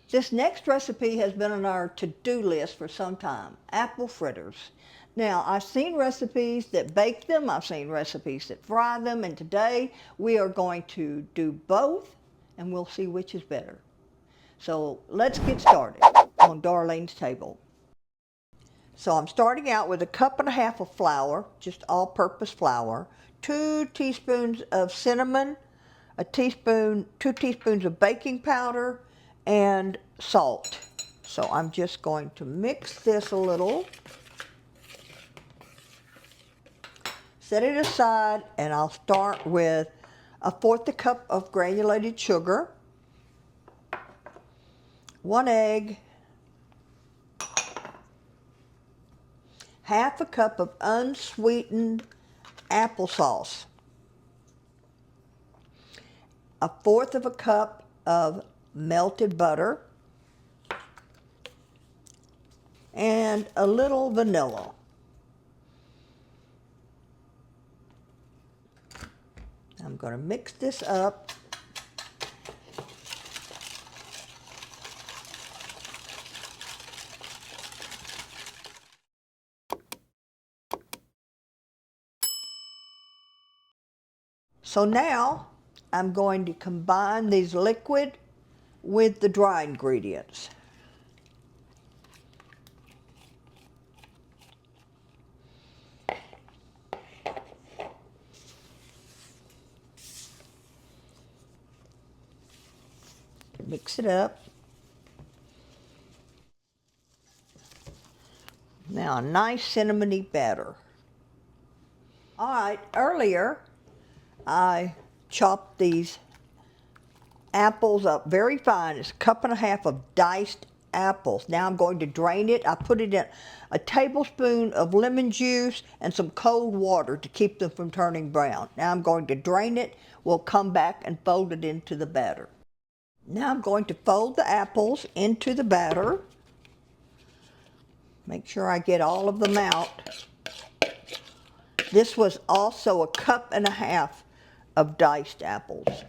This next recipe has been on our to-do list for some time, apple fritters. Now, I've seen recipes that bake them, I've seen recipes that fry them, and today we are going to do both, and we'll see which is better. So let's get started on Darlene's Table. So I'm starting out with 1.5 cups of flour, just all-purpose flour, 2 teaspoons of cinnamon, 2 teaspoons of baking powder, and salt. So I'm just going to mix this a little, set it aside, and I'll start with 1/4 cup of granulated sugar, 1 egg, 1/2 cup of unsweetened applesauce, 1/4 cup of melted butter, and a little vanilla. I'm going to mix this up. So now I'm going to combine these liquid with the dry ingredients. Mix it up. Now a nice cinnamony batter. All right, earlier I chopped these apples up very fine. It's 1.5 cups of diced apples. Now I'm going to drain it. I put it in a tablespoon of lemon juice and some cold water to keep them from turning brown. Now I'm going to drain it. We'll come back and fold it into the batter. Now I'm going to fold the apples into the batter. Make sure I get all of them out. This was also 1.5 cups of diced apples.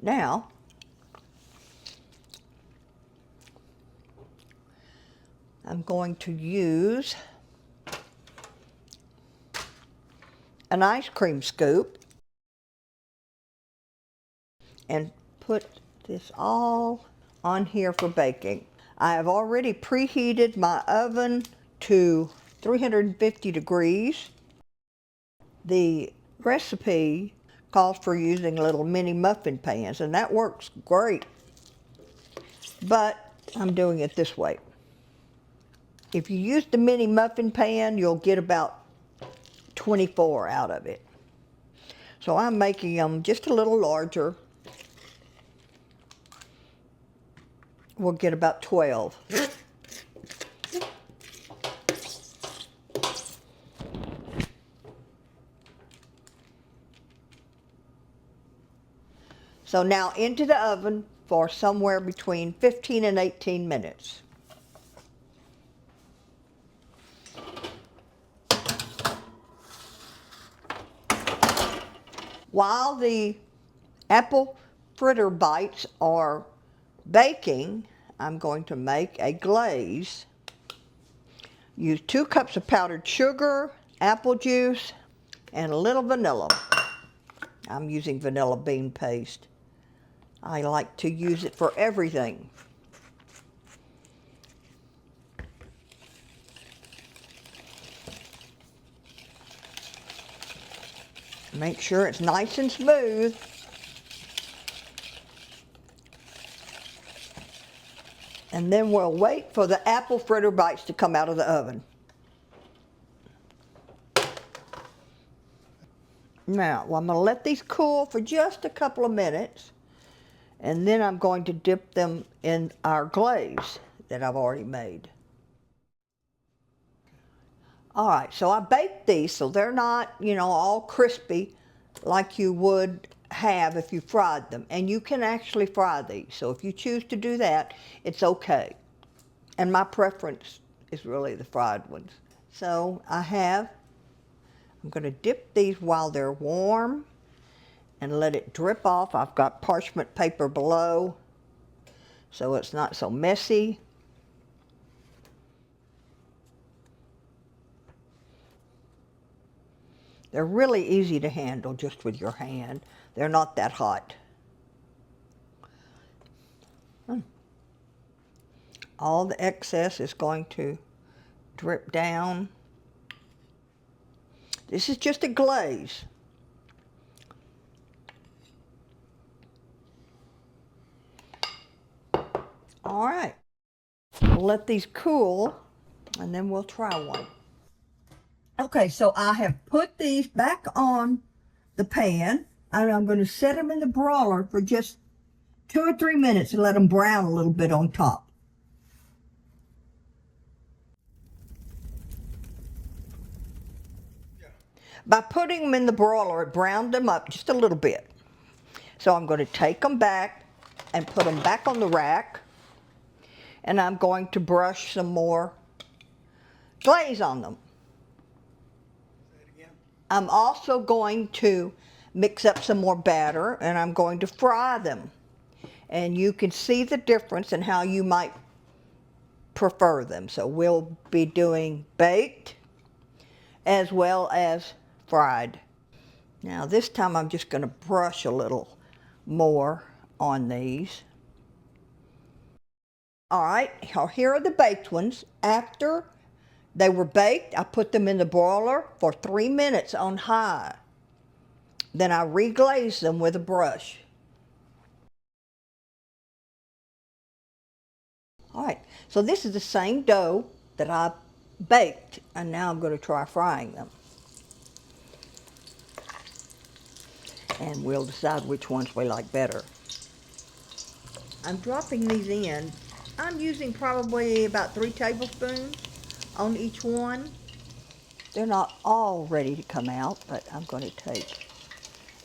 Now, I'm going to use an ice cream scoop and put this all on here for baking. I have already preheated my oven to 350 degrees. The recipe calls for using little mini muffin pans, and that works great, but I'm doing it this way. If you use the mini muffin pan, you'll get about 24 out of it. So I'm making them just a little larger. We'll get about 12. So now into the oven for somewhere between 15 and 18 minutes. While the apple fritter bites are baking, I'm going to make a glaze. Use 2 cups of powdered sugar, apple juice, and a little vanilla. I'm using vanilla bean paste. I like to use it for everything. Make sure it's nice and smooth. And then we'll wait for the apple fritter bites to come out of the oven. Now, I'm going to let these cool for just a couple of minutes, and then I'm going to dip them in our glaze that I've already made. All right, so I baked these so they're not, all crispy like you would have if you fried them. And you can actually fry these, so if you choose to do that, it's okay. And my preference is really the fried ones. So I'm going to dip these while they're warm, and let it drip off. I've got parchment paper below so it's not so messy. They're really easy to handle just with your hand. They're not that hot. All the excess is going to drip down. This is just a glaze. All right, we'll let these cool and then we'll try one. Okay, so I have put these back on the pan and I'm going to set them in the broiler for just 2 or 3 minutes and let them brown a little bit on top. By putting them in the broiler, it browned them up just a little bit. So I'm going to take them back and put them back on the rack. And I'm going to brush some more glaze on them. I'm also going to mix up some more batter and I'm going to fry them. And you can see the difference in how you might prefer them. So we'll be doing baked as well as fried. Now this time I'm just going to brush a little more on these. All right, here are the baked ones. After they were baked, I put them in the broiler for 3 minutes on high. Then I reglazed them with a brush. All right, so this is the same dough that I baked, and now I'm going to try frying them. And we'll decide which ones we like better. I'm dropping these in. I'm using probably about 3 tablespoons on each one. They're not all ready to come out, but I'm going to take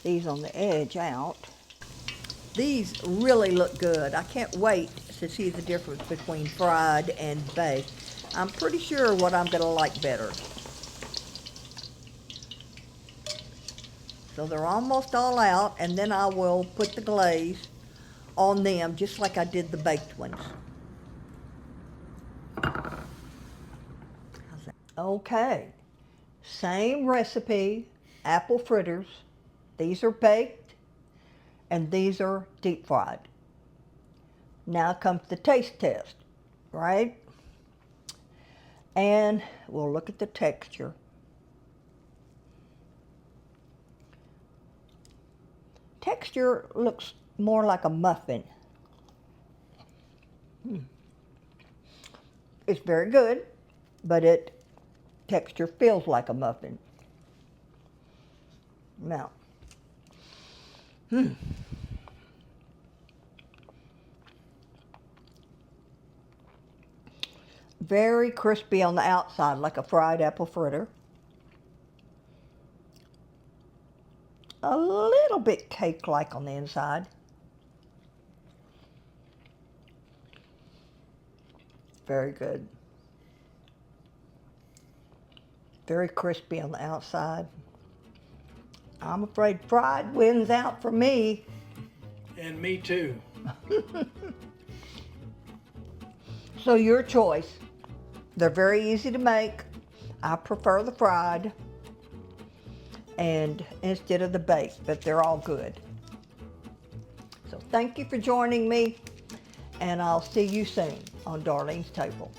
these on the edge out. These really look good. I can't wait to see the difference between fried and baked. I'm pretty sure what I'm going to like better. So they're almost all out, and then I will put the glaze on them just like I did the baked ones. Okay, same recipe, apple fritters. These are baked and these are deep fried. Now comes the taste test, right? And we'll look at the texture. Texture looks more like a muffin. It's very good, but texture feels like a muffin. Now, very crispy on the outside, like a fried apple fritter. A little bit cake-like on the inside. Very good. Very crispy on the outside. I'm afraid fried wins out for me. And me too. So your choice. They're very easy to make. I prefer the fried and instead of the baked, but they're all good. So thank you for joining me, and I'll see you soon on Darlene's Table.